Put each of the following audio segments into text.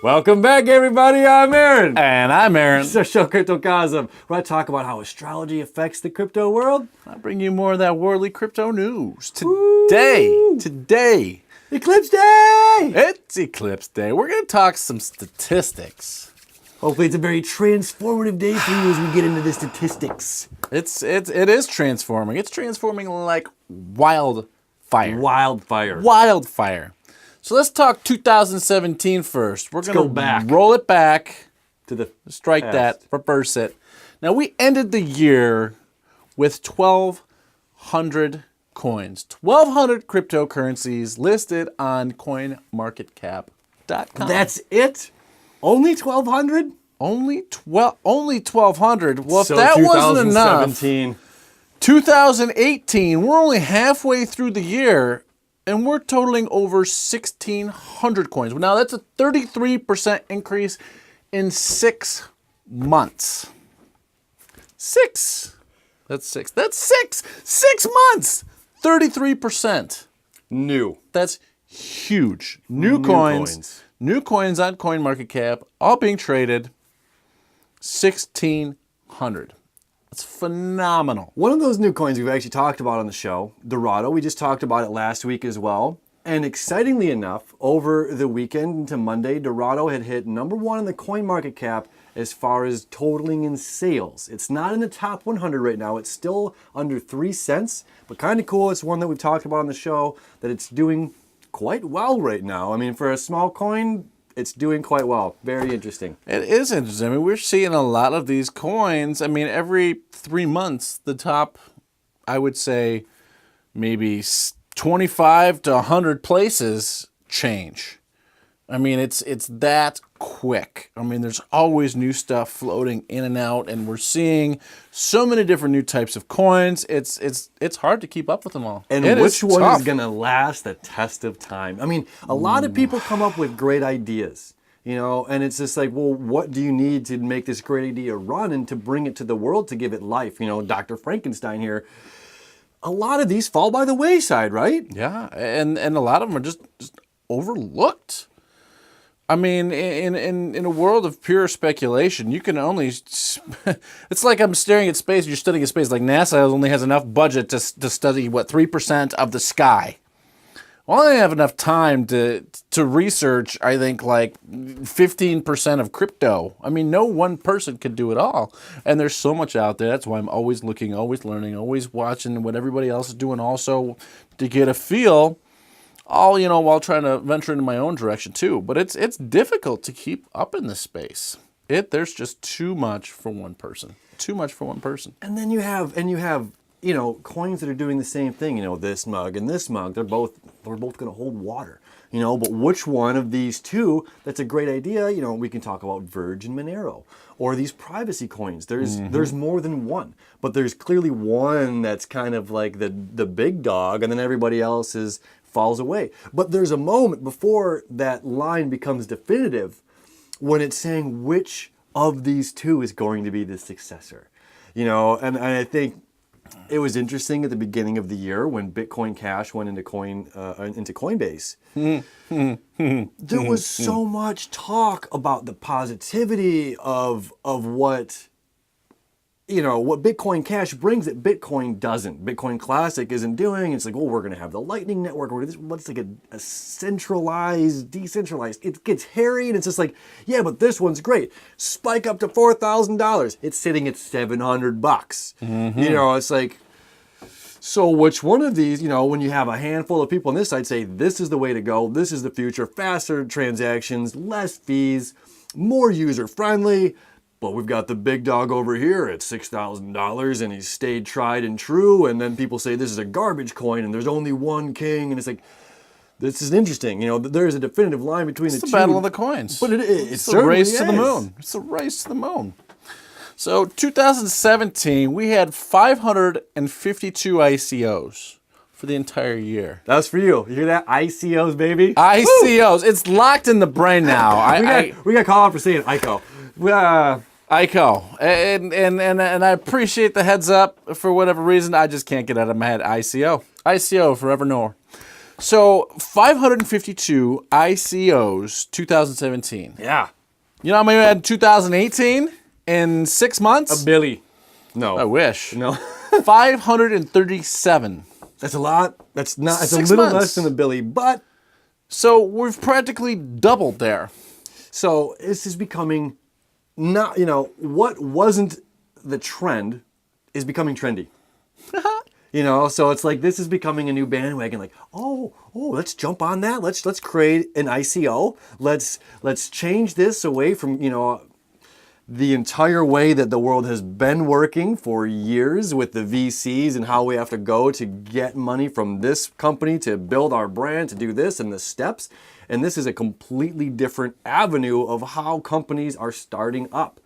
Welcome back, everybody. I'm Aaron. And I'm Aaron. It's our show, Crypto Cosm, where I talk about how astrology affects the crypto world. I bring you more of that worldly crypto news. Today. Eclipse Day! It's Eclipse Day. We're going to talk some statistics. Hopefully it's a very transformative day for you as we get into the statistics. It is transforming. It's transforming like wildfire. Wildfire. So let's talk 2017 first. We're going to roll it back to the strike past. That, reverse it. Now we ended the year with 1,200 coins, 1,200 cryptocurrencies listed on CoinMarketCap.com. That's it? Only 1,200? Only 1,200. Well, So if that wasn't enough, 2017. 2018, we're only halfway through the year, and we're totaling over 1,600 coins. Now, that's a 33% increase in 6 months. That's six. 6 months! 33%. New. That's huge. New coins on CoinMarketCap, all being traded. 1,600. That's phenomenal. One of those new coins we've actually talked about on the show, Dorado. We just talked about it last week as well. And excitingly enough, over the weekend into Monday, Dorado had hit #1 in the CoinMarketCap as far as totaling in sales. It's not in the top 100 right now. It's still under 3 cents, but kind of cool. It's one that we've talked about on the show, that it's doing quite well right now. I mean, for a small coin, it's doing quite well. Very interesting. It is interesting. I mean, we're seeing a lot of these coins. I mean, every 3 months, the top, I would say, maybe 25 to 100 places change. I mean, it's that quick. I mean, there's always new stuff floating in and out, and we're seeing so many different new types of coins. It's hard to keep up with them all. And which one is going to last the test of time? I mean, a lot of people come up with great ideas, you know, and it's just like, well, what do you need to make this great idea run and to bring it to the world to give it life? You know, Dr. Frankenstein here. A lot of these fall by the wayside, right? Yeah, and a lot of them are just overlooked. I mean, in a world of pure speculation, you can only... It's like I'm staring at space, you're studying space. Like NASA only has enough budget to study, 3% of the sky. Well, I have enough time to research, I think, like 15% of crypto. I mean, no one person could do it all. And there's so much out there. That's why I'm always looking, always learning, always watching what everybody else is doing also to get a feel, all, you know, while trying to venture into my own direction too. But it's difficult to keep up in this space. There's just too much for one person. Too much for one person. And then you have, you know, coins that are doing the same thing. You know, this mug and this mug, they're both going to hold water. You know, but which one of these two that's a great idea? You know, we can talk about Verge and Monero, or these privacy coins. There's more than one, but there's clearly one that's kind of like the big dog, and then everybody else falls away. But there's a moment before that line becomes definitive when it's saying which of these two is going to be the successor. You know, and I think it was interesting at the beginning of the year when Bitcoin Cash went into Coinbase. There was so much talk about the positivity of what, you know, what Bitcoin Cash brings that Bitcoin doesn't. Bitcoin Classic isn't doing. It's like, oh, we're going to have the Lightning Network. What's like a centralized, decentralized. It gets hairy, and it's just like, yeah, but this one's great. Spike up to $4,000. It's sitting at $700. You know, it's like, so which one of these, you know, when you have a handful of people on this side say, this is the way to go, this is the future, faster transactions, less fees, more user-friendly, but we've got the big dog over here at $6,000 and he's stayed tried and true, and then people say this is a garbage coin and there's only one king, and it's like, this is interesting. You know, there's a definitive line between the two. It's the battle of the coins. But it's a race to the moon. It's a race to the moon. So 2017, we had 552 ICOs for the entire year. That's for you. You hear that? ICOs, baby. ICOs. Woo! It's locked in the brain now. we got called out for saying ICO. ICO. And I appreciate the heads up. For whatever reason, I just can't get out of my head. ICO. ICO forevermore. So 552 ICOs 2017. Yeah. You know how many we had in 2018 in 6 months? Billy. No. I wish. No. 537. That's a lot. That's not. It's a 6 little months. less than a Billy, but So we've practically doubled there. so this is becoming not. What wasn't the trend is becoming trendy. So it's like this is becoming a new bandwagon. Like, oh, let's jump on that. Let's create an ICO. Let's change this away from the entire way that the world has been working for years with the VCs and how we have to go to get money from this company to build our brand, to do this and the steps. And this is a completely different avenue of how companies are starting up.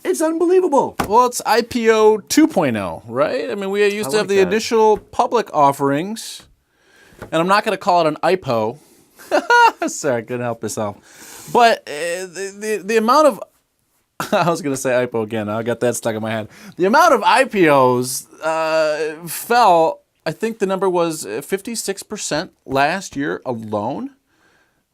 It's unbelievable. Well, it's IPO 2.0, right? I mean, we used to have like the that. initial public offerings, and I'm not going to call it an IPO. Sorry, I couldn't help myself. But the amount of I was going to say IPO again. I got that stuck in my head. The amount of IPOs fell, I think the number was 56% last year alone.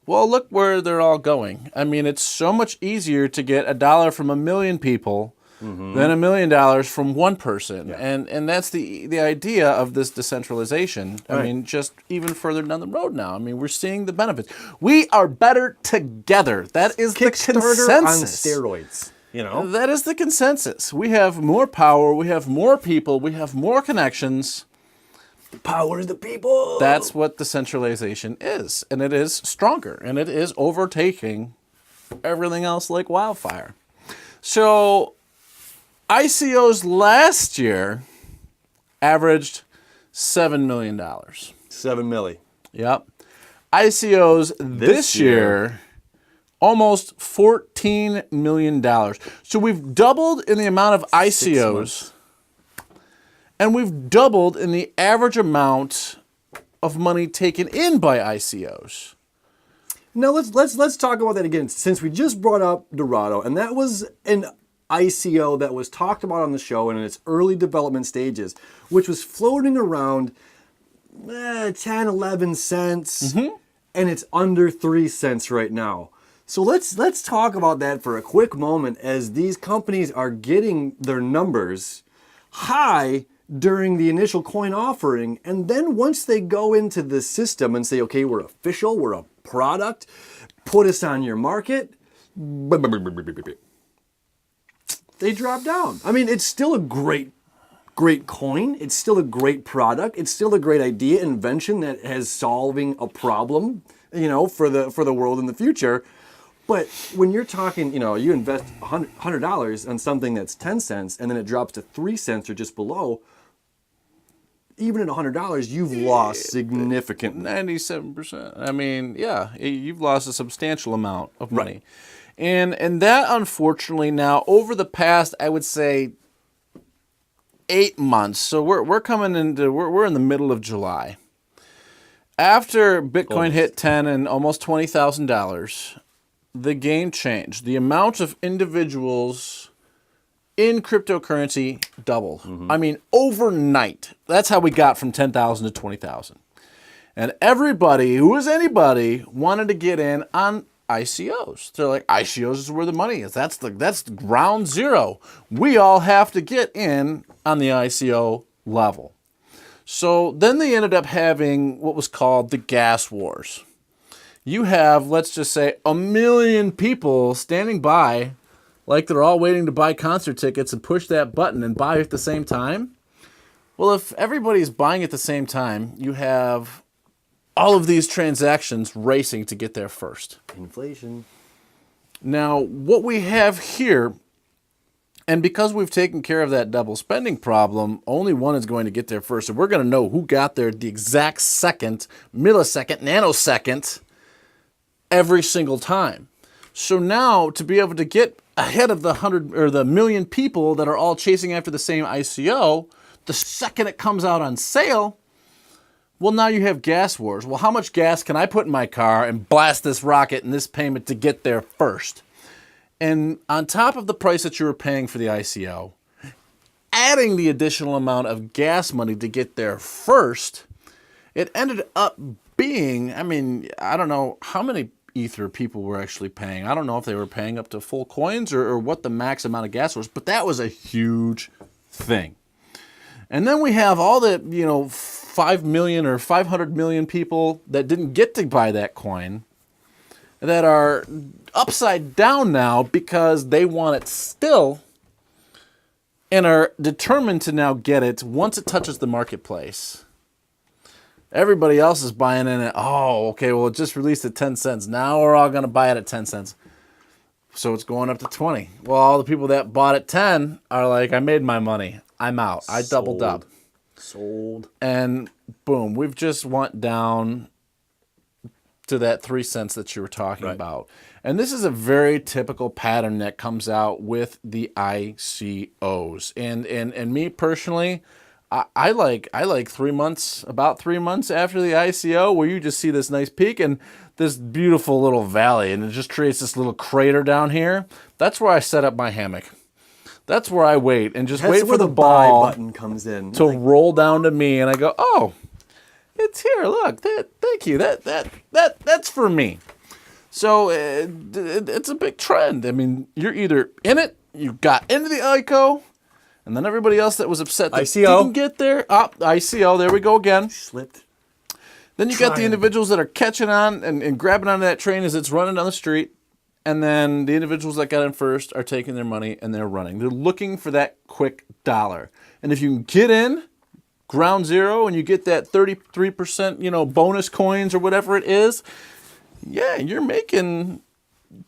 Well, look where they're all going. I mean, it's so much easier to get $1 from 1 million people than $1 million from one person. Yeah. And that's the idea of this decentralization. I Right. mean, just even further down the road now. I mean, we're seeing the benefits. We are better together. That is the consensus. Kickstarter on steroids. That is the consensus. We have more power, we have more people, we have more connections. The power of the people. That's what decentralization is. And it is stronger, and it is overtaking everything else like wildfire. So ICOs last year averaged $7 million. 7 milli. Yep. ICOs this year almost $14 million. So we've doubled in the amount of ICOs, and we've doubled in the average amount of money taken in by ICOs. Now let's talk about that again, since we just brought up Dorado, and that was an ICO that was talked about on the show and in its early development stages, which was floating around 10, 11 cents, and it's under 3 cents right now. So let's talk about that for a quick moment as these companies are getting their numbers high during the initial coin offering. And then once they go into the system and say, okay, we're official, we're a product, put us on your market, they drop down. I mean, it's still a great coin. It's still a great product. It's still a great idea, invention that has solving a problem, for the world in the future. But when you're talking, you invest $100 on something that's 10 cents and then it drops to 3 cents or just below, even at $100, you've lost significant. 97%. I mean, yeah, you've lost a substantial amount of money. Right. And that, unfortunately, now, over the past, I would say, 8 months, so we're coming into, we're in the middle of July. After Bitcoin hit 10 and almost $20,000, the game changed. The amount of individuals in cryptocurrency doubled. I mean, overnight. That's how we got from 10,000 to 20,000. And everybody who was anybody wanted to get in on ICOs. They're like, ICOs is where the money is. That's ground zero. We all have to get in on the ICO level. So then they ended up having what was called the gas wars. You have, let's just say, 1 million people standing by like they're all waiting to buy concert tickets and push that button and buy at the same time. Well, if everybody's buying at the same time, you have all of these transactions racing to get there first. Inflation. Now, what we have here, and because we've taken care of that double spending problem, only one is going to get there first. And we're going to know who got there the exact second, millisecond, nanosecond, every single time. So now, to be able to get ahead of the 100 or the million people that are all chasing after the same ICO, the second it comes out on sale, well, now you have gas wars. Well, how much gas can I put in my car and blast this rocket and this payment to get there first? And on top of the price that you were paying for the ICO, adding the additional amount of gas money to get there first, it ended up being, I mean, I don't know how many Ether people were actually paying. I don't know if they were paying up to full coins or what the max amount of gas was, but that was a huge thing. And then we have all the, 5 million or 500 million people that didn't get to buy that coin that are upside down now because they want it still and are determined to now get it once it touches the marketplace. Everybody else is buying in it. Oh, okay, well, it just released at 10 cents. Now we're all going to buy it at 10 cents. So it's going up to 20. Well, all the people that bought at 10 are like, I made my money. I'm out. I doubled up. Sold. And boom, we've just went down to that 3 cents that you were talking about. And this is a very typical pattern that comes out with the ICOs. And me personally, I like 3 months, about 3 months after the ICO, where you just see this nice peak and this beautiful little valley, and it just creates this little crater down here. That's where I set up my hammock. That's where I wait and just wait for the ball buy button comes in to roll down to me, and I go, oh, it's here. Look, thank you. That's for me. So it's a big trend. I mean, you're either in it, you got into the ICO. And then everybody else that was upset that didn't get there. ICO, there we go again. Slipped. Then you got the individuals that are catching on and grabbing onto that train as it's running down the street. And then the individuals that got in first are taking their money and they're running. They're looking for that quick dollar. And if you can get in ground zero and you get that 33%, bonus coins or whatever it is, yeah, you're making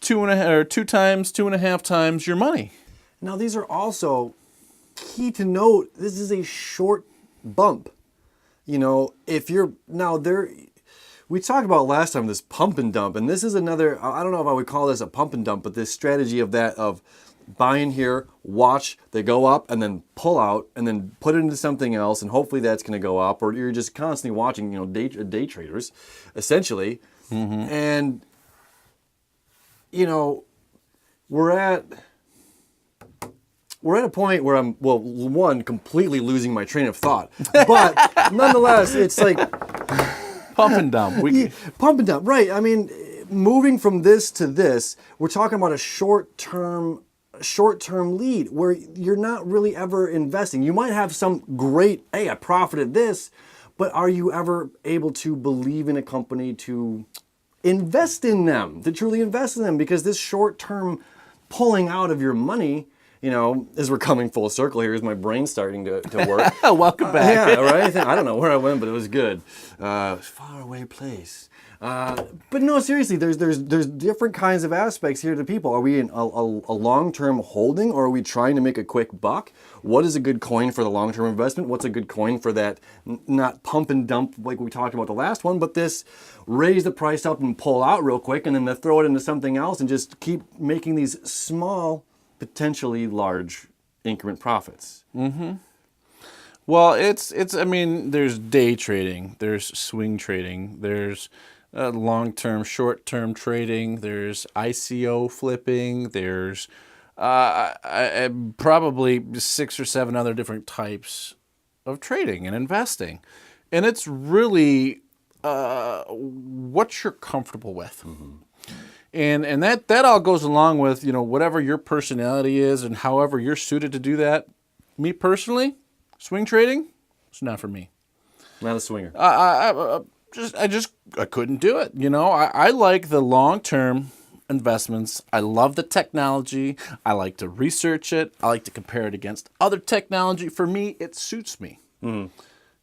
2.5 times your money. Now, these are also key to note. This is a short bump. If you're now there, we talked about last time this pump and dump, and this is another, I don't know if I would call this a pump and dump, but this strategy of buying here, watch, they go up and then pull out and then put it into something else, and hopefully that's going to go up, or you're just constantly watching, day traders, essentially. Mm-hmm. And, we're at a point where I'm, completely losing my train of thought. But nonetheless, it's like pump and dump. Pump and dump, right. I mean, moving from this to this, we're talking about a short-term lead where you're not really ever investing. You might have some great, hey, I profited this, but are you ever able to believe in a company to invest in them, to truly invest in them? Because this short-term pulling out of your money, as we're coming full circle here, is my brain starting to work. Welcome back. Yeah, right? I don't know where I went, but it was good. Far away place. But no, seriously, there's different kinds of aspects here to people. Are we in a long-term holding, or are we trying to make a quick buck? What is a good coin for the long-term investment? What's a good coin for that not pump and dump like we talked about the last one, but this raise the price up and pull out real quick and then they throw it into something else and just keep making these small, potentially large increment profits? Mm-hmm. Well, I mean, there's day trading, there's swing trading, there's long-term, short-term trading, there's ICO flipping, there's probably 6 or 7 other different types of trading and investing. And it's really what you're comfortable with. Mm-hmm. And that all goes along with, whatever your personality is and however you're suited to do that. Me personally, swing trading, it's not for me. Not a swinger. I couldn't do it. I like the long-term investments. I love the technology. I like to research it. I like to compare it against other technology. For me, it suits me. Mm-hmm.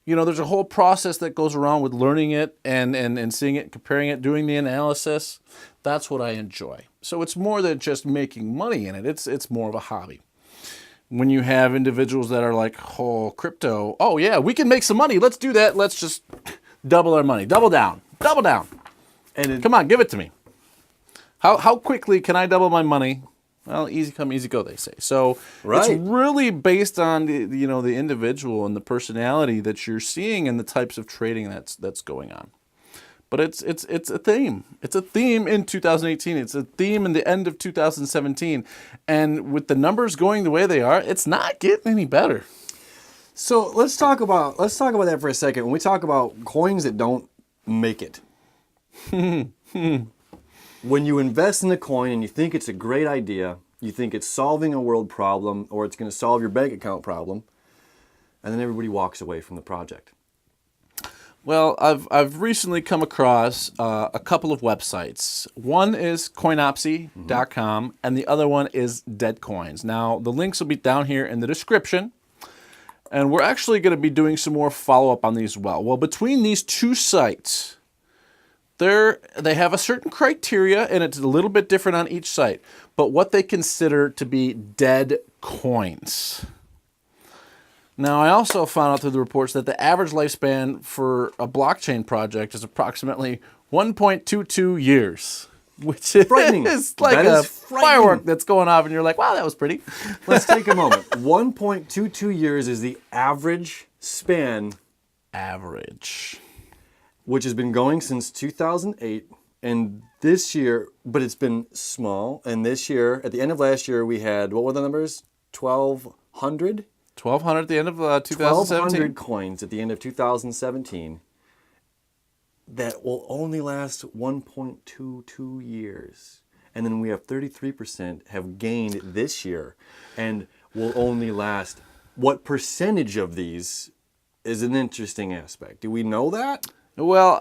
There's a whole process that goes around with learning it and seeing it, comparing it, doing the analysis. That's what I enjoy. So it's more than just making money in it. It's more of a hobby. When you have individuals that are like, oh, crypto, oh yeah, we can make some money. Let's do that. Let's just double our money. Double down. And come on, give it to me. How quickly can I double my money? Well, easy come, easy go, they say. So It's really based on the individual and the personality that you're seeing and the types of trading that's going on. But it's a theme. It's a theme in 2018. It's a theme in the end of 2017. And with the numbers going the way they are, it's not getting any better. So let's talk about that for a second. When we talk about coins that don't make it, when you invest in a coin and you think it's a great idea, you think it's solving a world problem or it's going to solve your bank account problem, and then everybody walks away from the project. Well, I've recently come across a couple of websites. One is coinopsy.com, and the other one is Dead Coins. Now, the links will be down here in the description, and we're actually going to be doing some more follow-up on these as well. Well, between these two sites, they have a certain criteria, and it's a little bit different on each site, but what they consider to be dead coins. Now, I also found out through the reports that the average lifespan for a blockchain project is approximately 1.22 years, which is Frightening. like That a is frightening. firework that's going off, and you're like, wow, that was pretty. Let's take a moment. 1.22 years is the average span, Average. which has been going since 2008. And this year, but it's been small. And this year, at the end of last year, we had, what were the numbers? 1,200? 1,200 at the end of 2017. 1,200 coins at the end of 2017 that will only last 1.22 years. And then we have 33% have gained this year and will only last. What percentage of these is an interesting aspect? Do we know that? Well,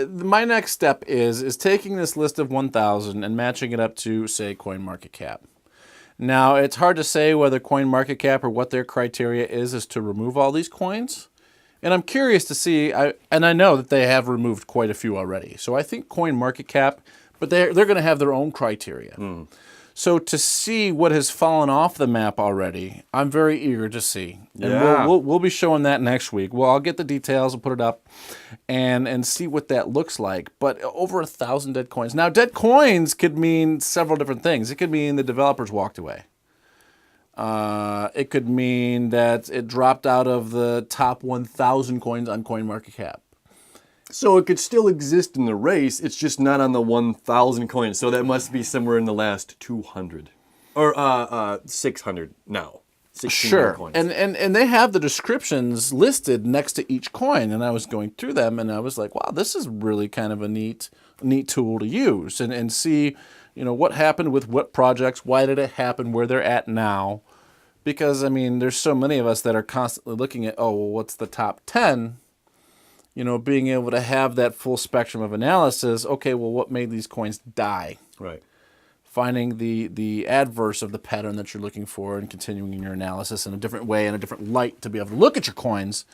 my next step is taking this list of 1,000 and matching it up to, say, CoinMarketCap. Now, it's hard to say whether CoinMarketCap or what their criteria is to remove all these coins. And I'm curious to see, and I know that they have removed quite a few already. So I think CoinMarketCap, but they're going to have their own criteria. So to see what has fallen off the map already, I'm very eager to see. And Yeah. we'll be showing that next week. Well, I'll get the details and put it up and see what that looks like. But over 1,000 dead coins. Now, dead coins could mean several different things. It could mean the developers walked away. It could mean that it dropped out of the top 1,000 coins on CoinMarketCap. So it could still exist in the race. It's just not on the 1,000 coins. So that must be somewhere in the last 200 or 600 now. 1,600 Sure, coins. and they have the descriptions listed next to each coin, and I was going through them, and I was like, wow, this is really kind of a neat tool to use, and see, what happened with what projects, why did it happen, where they're at now, because I mean, there's so many of us that are constantly looking at, oh, well, what's the top 10? Being able to have that full spectrum of analysis. Okay, well, what made these coins die? Right. Finding the adverse of the pattern that you're looking for and continuing in your analysis in a different way and a different light to be able to look at your coins.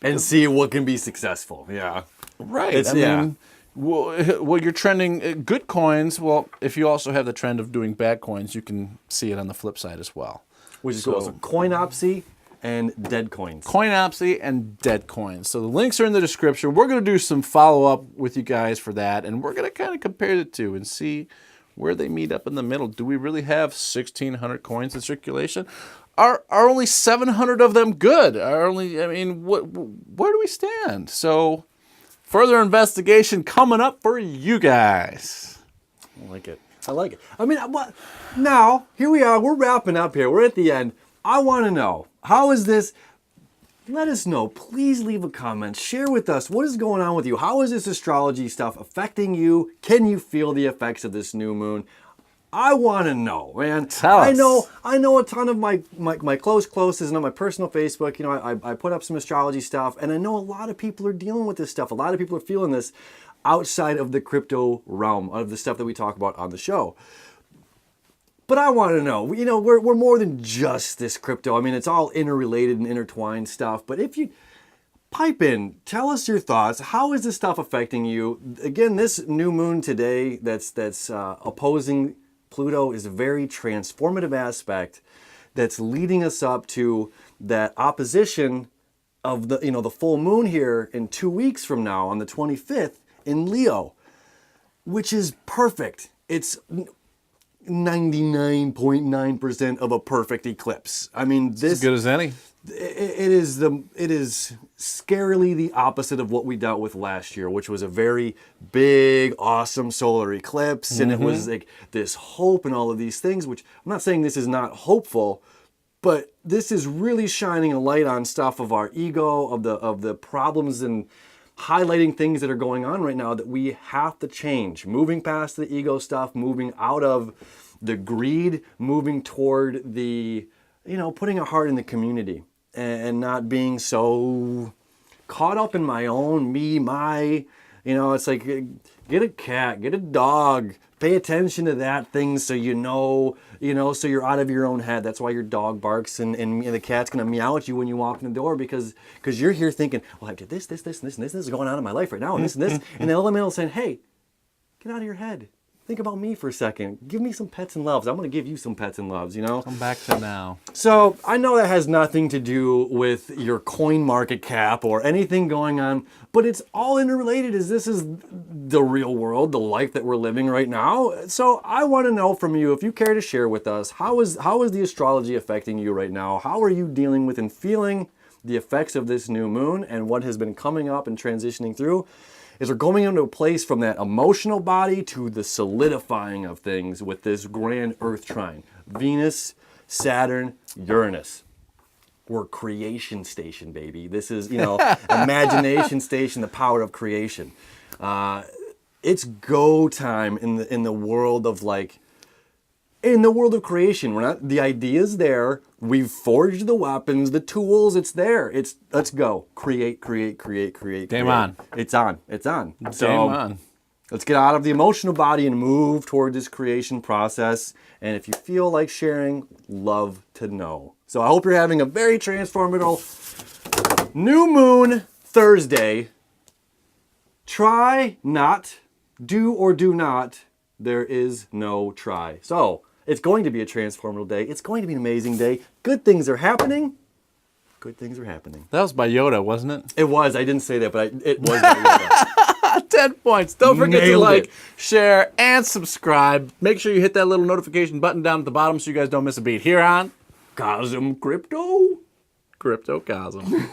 And see what can be successful. Yeah. Right. I mean, well, you're trending good coins. Well, if you also have the trend of doing bad coins, you can see it on the flip side as well. Which is cool. So Coinopsy and Dead Coins. Coinopsy and Dead Coins. So the links are in the description. We're going to do some follow-up with you guys for that, and we're going to kind of compare the two and see where they meet up in the middle. Do we really have 1,600 coins in circulation? Are only 700 of them good? Where do we stand? So further investigation coming up for you guys. I like it. I mean, what? Now, here we are. We're wrapping up here. We're at the end. I want to know, how is this? Let us know. Please leave a comment. Share with us what is going on with you. How is this astrology stuff affecting you? Can you feel the effects of this new moon? I want to know, man. Tell us. I know a ton of my closest and on my personal Facebook. I put up some astrology stuff, and I know a lot of people are dealing with this stuff. A lot of people are feeling this outside of the crypto realm, of the stuff that we talk about on the show. But I want to know, we're more than just this crypto. I mean, it's all interrelated and intertwined stuff. But if you pipe in, tell us your thoughts. How is this stuff affecting you? Again, this new moon today that's opposing Pluto is a very transformative aspect that's leading us up to that opposition of the full moon here in 2 weeks from now on the 25th in Leo, which is perfect. It's 99.9% of a perfect eclipse. I mean, this As good as any. it is scarily the opposite of what we dealt with last year, which was a very big, awesome solar eclipse, and it was like this hope and all of these things. Which I'm not saying this is not hopeful, But this is really shining a light on stuff of our ego, of the problems, and highlighting things that are going on right now that we have to change. Moving past the ego stuff, moving out of the greed, moving toward the, putting a heart in the community and not being so caught up in my own, me, my, it's like, get a cat, get a dog, pay attention to that thing so so you're out of your own head. That's why your dog barks and the cat's gonna meow at you when you walk in the door because you're here thinking, well, I did this, and this is going on in my life right now, and this, and the elemental saying, hey, get out of your head. Think about me for a second. Give me some pets and loves. I'm going to give you some pets and loves, Come back to now. So I know that has nothing to do with your coin market cap or anything going on, but it's all interrelated as this is the real world, the life that we're living right now. So I want to know from you, if you care to share with us, how is the astrology affecting you right now? How are you dealing with and feeling the effects of this new moon and what has been coming up and transitioning through? Is we're going into a place from that emotional body to the solidifying of things with this grand Earth trine. Venus, Saturn, Uranus. We're creation station, baby. This is, imagination station, the power of creation. It's go time in the world of in the world of creation. The idea's there. We've forged the weapons, the tools, it's there. Let's go. Create. Game on. It's on. So, Game on. Let's get out of the emotional body and move toward this creation process. And if you feel like sharing, love to know. So I hope you're having a very transformative new moon Thursday. Try not, do or do not. There is no try. So, it's going to be a transformative day. It's going to be an amazing day. Good things are happening. Good things are happening. That was by Yoda, wasn't it? It was. I didn't say that, but it was by Yoda. 10 points. Don't forget to Nailed like, it. share, and subscribe. Make sure you hit that little notification button down at the bottom so you guys don't miss a beat. Here on Cosm Crypto. Crypto Cosm.